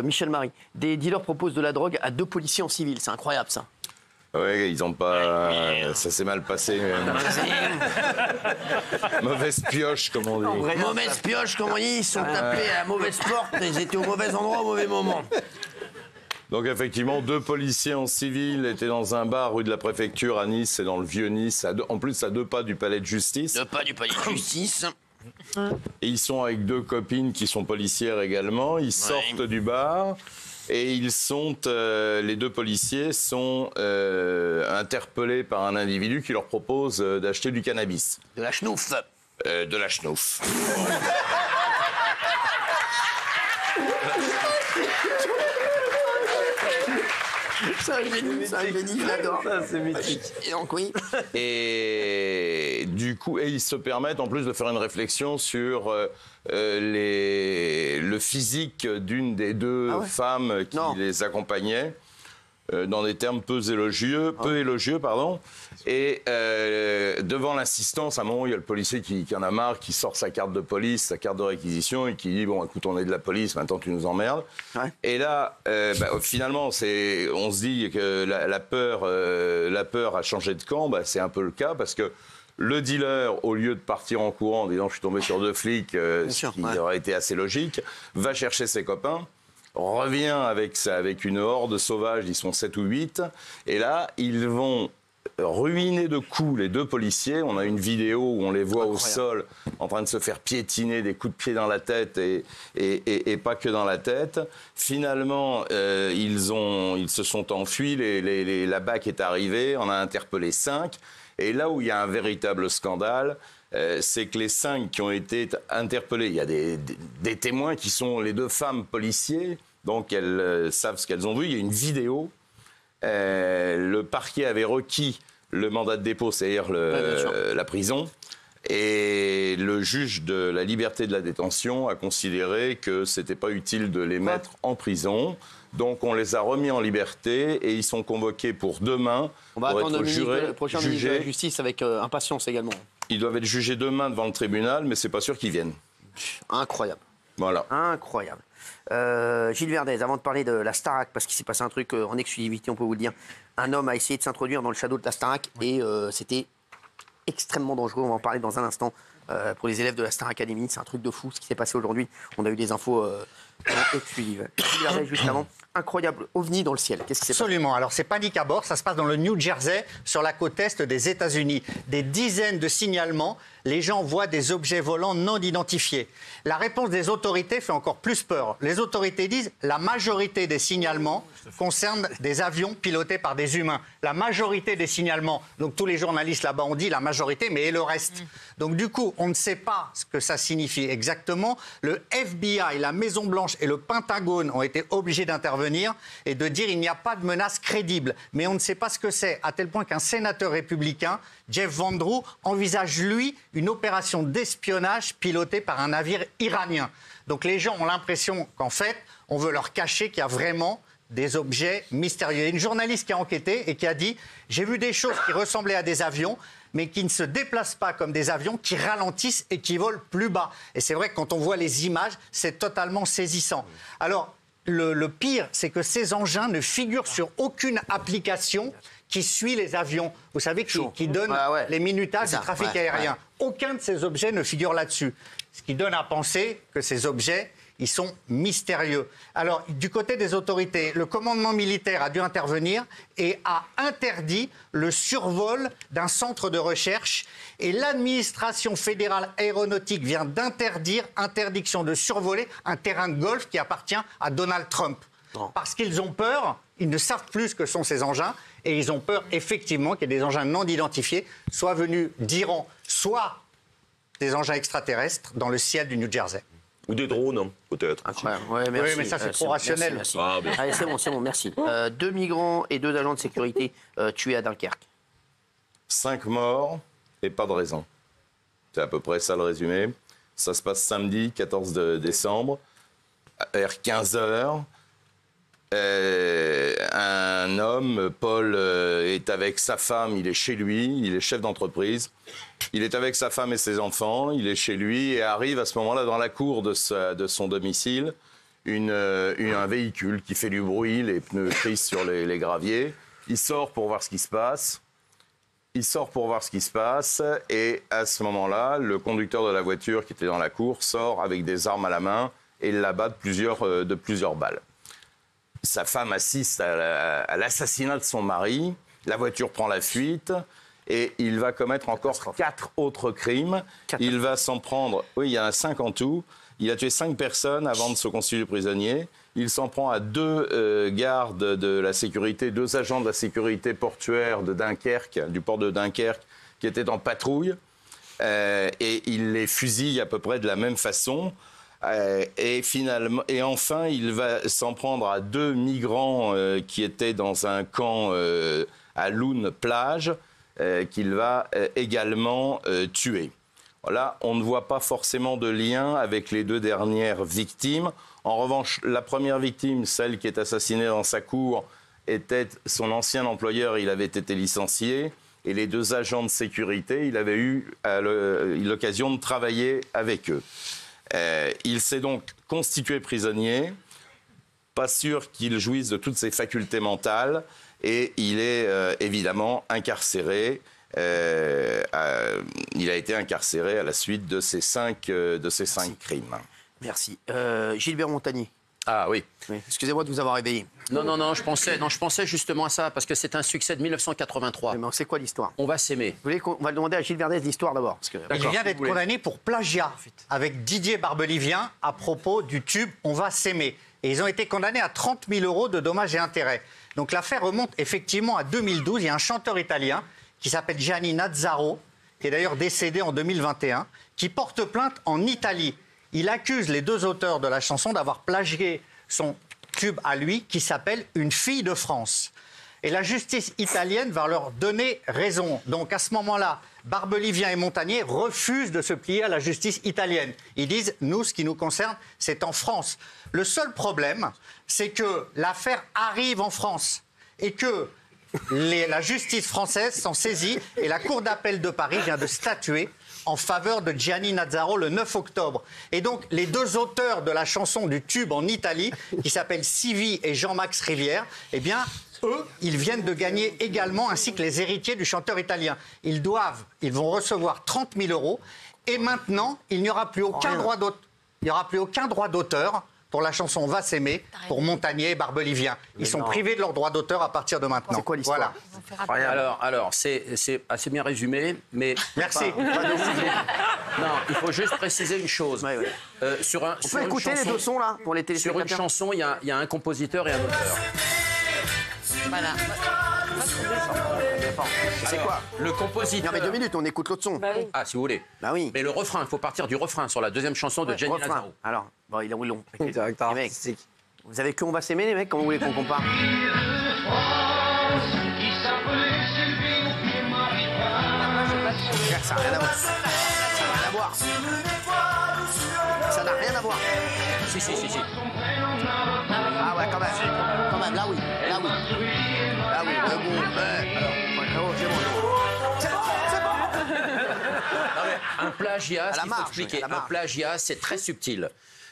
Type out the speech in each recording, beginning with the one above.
Michel Marie, des dealers proposent de la drogue à 2 policiers en civil. C'est incroyable, ça. Ouais, ils ont pas... Ça s'est mal passé. Mauvaise pioche, comme on dit. Mauvaise pioche, comme on dit. Ils sont tapés à la mauvaise porte. Ils étaient au mauvais endroit, au mauvais moment. Donc effectivement, 2 policiers en civil étaient dans un bar rue de la Préfecture à Nice, c'est dans le Vieux-Nice, en plus à 2 pas du palais de justice. 2 pas du palais de justice. Et ils sont avec 2 copines qui sont policières également. Ils sortent du bar et ils sont, les 2 policiers sont interpellés par un individu qui leur propose d'acheter du cannabis. De la schnouf. De la schnouf. C'est un génie, je l'adore. C'est mythique. Et donc, oui. Et du coup, ils se permettent en plus de faire une réflexion sur le physique d'une des 2 femmes qui les accompagnaient, dans des termes peu élogieux, Et devant l'insistance, à un moment, il y a le policier qui en a marre, qui sort sa carte de police, sa carte de réquisition, et qui dit, bon, écoute, on est de la police, maintenant tu nous emmerdes. Ouais. Et là, finalement, on se dit que la peur a changé de camp. C'est un peu le cas, parce que le dealer, au lieu de partir en courant en disant, je suis tombé sur 2 flics, ce qui aurait été assez logique, va chercher ses copains, revient avec une horde sauvage, ils sont 7 ou 8, et là, ils vont ruiner de coups les 2 policiers. On a une vidéo où on les voit au sol en train de se faire piétiner, des coups de pied dans la tête et pas que dans la tête. Finalement, ils se sont enfuis, la BAC est arrivée, on a interpellé 5. Et là où il y a un véritable scandale, c'est que les 5 qui ont été interpellés, il y a des témoins qui sont les 2 femmes policiers, donc elles savent ce qu'elles ont vu. Il y a une vidéo. Le parquet avait requis le mandat de dépôt, c'est-à-dire la prison. Et le juge de la liberté de la détention a considéré que c'était pas utile de les mettre en prison. Donc on les a remis en liberté et ils sont convoqués pour demain. On va attendre le prochain ministre de la jugés. Justice avec impatience également. Ils doivent être jugés demain devant le tribunal, mais c'est pas sûr qu'ils viennent. Incroyable. Voilà. Incroyable. Gilles Verdez, avant de parler de la Starac, parce qu'il s'est passé un truc en exclusivité, on peut vous le dire. Un homme a essayé de s'introduire dans le shadow de la Starac et c'était extrêmement dangereux. On va en parler dans un instant. Pour les élèves de la Star Academy, c'est un truc de fou ce qui s'est passé aujourd'hui. On a eu des infos exclusives. Gilles Verdez, juste avant, incroyable ovni dans le ciel. Qu'est-ce qui s'est passé ? Absolument. Alors, c'est panique à bord. Ça se passe dans le New Jersey, sur la côte est des États-Unis. Des dizaines de signalements. Les gens voient des objets volants non identifiés. La réponse des autorités fait encore plus peur. Les autorités disent la majorité des signalements concernent des avions pilotés par des humains. La majorité des signalements, donc tous les journalistes là-bas ont dit la majorité, mais et le reste. Donc du coup, on ne sait pas ce que ça signifie exactement. Le FBI, la Maison-Blanche et le Pentagone ont été obligés d'intervenir et de dire il n'y a pas de menace crédible. Mais on ne sait pas ce que c'est, à tel point qu'un sénateur républicain, Jeff Van Drew, envisage, lui, une opération d'espionnage pilotée par un navire iranien. Donc les gens ont l'impression qu'en fait, on veut leur cacher qu'il y a vraiment des objets mystérieux. Il y a une journaliste qui a enquêté et qui a dit « J'ai vu des choses qui ressemblaient à des avions, mais qui ne se déplacent pas comme des avions, qui ralentissent et qui volent plus bas. » Et c'est vrai que quand on voit les images, c'est totalement saisissant. Alors, le pire, c'est que ces engins ne figurent sur aucune application qui suit les avions. Vous savez, qui donne les minutages du trafic aérien. Aucun de ces objets ne figure là-dessus. Ce qui donne à penser que ces objets, ils sont mystérieux. Alors, du côté des autorités, le commandement militaire a dû intervenir et a interdit le survol d'un centre de recherche. Et l'administration fédérale aéronautique vient interdiction de survoler un terrain de golf qui appartient à Donald Trump. Non. Parce qu'ils ont peur, ils ne savent plus ce que sont ces engins, et ils ont peur effectivement qu'il y ait des engins non identifiés, soit venus d'Iran, soit des engins extraterrestres dans le ciel du New Jersey. Ou des drones, hein, peut-être. Ouais, merci. Oui, mais ça, c'est trop rationnel. Merci. Allez, c'est bon, merci. 2 migrants et 2 agents de sécurité tués à Dunkerque. 5 morts et pas de raison. C'est à peu près ça le résumé. Ça se passe samedi, 14 décembre, vers 15h. Un homme, Paul, est avec sa femme, il est chez lui, il est chef d'entreprise. Il est avec sa femme et ses enfants, il est chez lui et arrive à ce moment-là dans la cour de son domicile un véhicule qui fait du bruit, les pneus crissent sur les graviers. Il sort pour voir ce qui se passe. Et à ce moment-là, le conducteur de la voiture qui était dans la cour sort avec des armes à la main et l'abat de plusieurs balles. Sa femme assiste à l'assassinat de son mari. La voiture prend la fuite. Et il va commettre encore 4 autres crimes. Il va s'en prendre... Oui, il y en a 5 en tout. Il a tué 5 personnes avant de se constituer prisonnier. Il s'en prend à 2 gardes de la sécurité, 2 agents de la sécurité portuaire de Dunkerque, du port de Dunkerque, qui étaient en patrouille. Et il les fusille à peu près de la même façon. Et enfin, il va s'en prendre à 2 migrants qui étaient dans un camp à Loun plage. Qu'il va également tuer. Là, on ne voit pas forcément de lien avec les 2 dernières victimes. En revanche, la première victime, celle qui est assassinée dans sa cour, était son ancien employeur, il avait été licencié. Et les 2 agents de sécurité, il avait eu l'occasion de travailler avec eux. Il s'est donc constitué prisonnier, pas sûr qu'il jouisse de toutes ses facultés mentales. Et il est évidemment incarcéré. Il a été incarcéré à la suite de ces 5 crimes. Merci. Gilbert Montagnier. Ah oui. Excusez-moi de vous avoir réveillé. Non, je pensais justement à ça, parce que c'est un succès de 1983. Mais c'est quoi l'histoire? On va s'aimer. Vous voulez qu'on va demander à Gilles Verdez l'histoire d'abord? Il vient d'être condamné pour plagiat avec Didier Barbelivien à propos du tube « On va s'aimer ». Et ils ont été condamnés à 30 000 € de dommages et intérêts. Donc l'affaire remonte effectivement à 2012. Il y a un chanteur italien qui s'appelle Gianni Nazzaro, qui est d'ailleurs décédé en 2021, qui porte plainte en Italie. Il accuse les 2 auteurs de la chanson d'avoir plagié son tube à lui, qui s'appelle « Une fille de France ». Et la justice italienne va leur donner raison. Donc à ce moment-là, Barbelivien et Montagnier refusent de se plier à la justice italienne. Ils disent « Nous, ce qui nous concerne, c'est en France ». Le seul problème, c'est que l'affaire arrive en France et que la justice française s'en saisit et la Cour d'appel de Paris vient de statuer en faveur de Gianni Nazzaro le 9 octobre. Et donc, les 2 auteurs de la chanson du tube en Italie, qui s'appellent Sivi et Jean-Max Rivière, eh bien, eux, ils viennent de gagner également, ainsi que les héritiers du chanteur italien. Ils vont recevoir 30 000 € et maintenant, il n'y aura plus aucun droit d'auteur pour la chanson « On va s'aimer » pour Montagnier et Barbelivien. Ils sont privés de leur droit d'auteur à partir de maintenant. C'est quoi l'histoire? Voilà. Alors c'est assez bien résumé, mais... Merci. Non, il faut juste préciser une chose. Ouais. On peut écouter les 2 sons, là, pour les téléspectateurs? Sur une chanson, il y a un compositeur et un auteur. Voilà. C'est quoi? Le compositeur... Non, mais 2 minutes, on écoute l'autre son. Ah, si vous voulez. Bah oui. Mais le refrain, il faut partir du refrain sur la 2e chanson de Gianni Nazzaro. Alors, bon, ils l'ont. Directeur Les mecs, vous avez que On va s'aimer, les mecs? Comment vous voulez qu'on compare? Ça n'a rien à voir. Ça n'a rien à voir. Si. Ah ouais, quand même. Quand même, là oui. Là oui. C'est bon. Un plagiat, ce qu'il faut marge, expliquer, à la marge. un plagiat, c'est très subtil.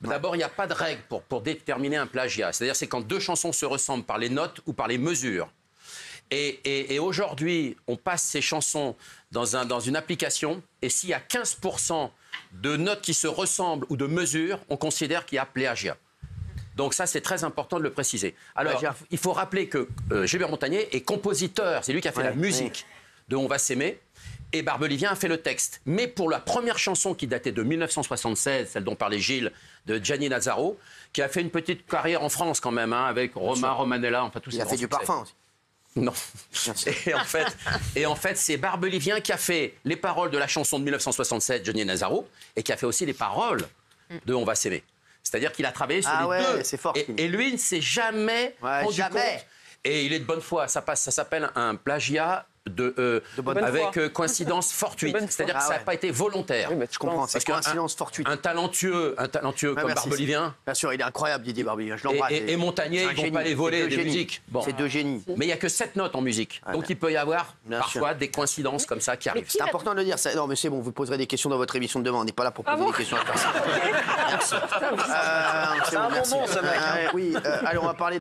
D'abord, il n'y a pas de règle pour déterminer un plagiat. C'est-à-dire c'est quand 2 chansons se ressemblent par les notes ou par les mesures. Et aujourd'hui, on passe ces chansons dans une application, et s'il y a 15% de notes qui se ressemblent ou de mesures, on considère qu'il y a plagiat. Donc ça, c'est très important de le préciser. Alors, il faut rappeler que Gilbert Montagnier est compositeur. C'est lui qui a fait la musique de On va s'aimer. Et Barbelivien a fait le texte. Mais pour la première chanson qui datait de 1976, celle dont parlait Gilles, de Gianni Nazzaro, qui a fait une petite carrière en France quand même, avec Romain, Romanella, enfin tout ça. Il a fait du parfum aussi. Non. Et en fait, c'est Barbelivien qui a fait les paroles de la chanson de 1967, Gianni Nazzaro, et qui a fait aussi les paroles de On va s'aimer. C'est-à-dire qu'il a travaillé sur les 2. C'est fort. Et lui ne s'est jamais rendu compte. Et il est de bonne foi. Ça s'appelle un plagiat bonne coïncidence fortuite. C'est-à-dire que ça n'a pas été volontaire. Je comprends, c'est coïncidence fortuite. Un talentueux comme Barbelivien. Bien sûr, il est incroyable, Didier Barbelivien. Je l'embrasse. Et Montagnier, ils ne vont pas les voler des musiques. Bon. C'est deux génies. Mais il n'y a que 7 notes en musique. Donc il peut y avoir parfois des coïncidences comme ça qui arrivent. C'est important de le dire. Non, mais c'est bon, vous poserez des questions dans votre émission de demain. On n'est pas là pour poser des questions à personne. Merci. C'est un bonbon, ce mec. Oui, allez, on va parler.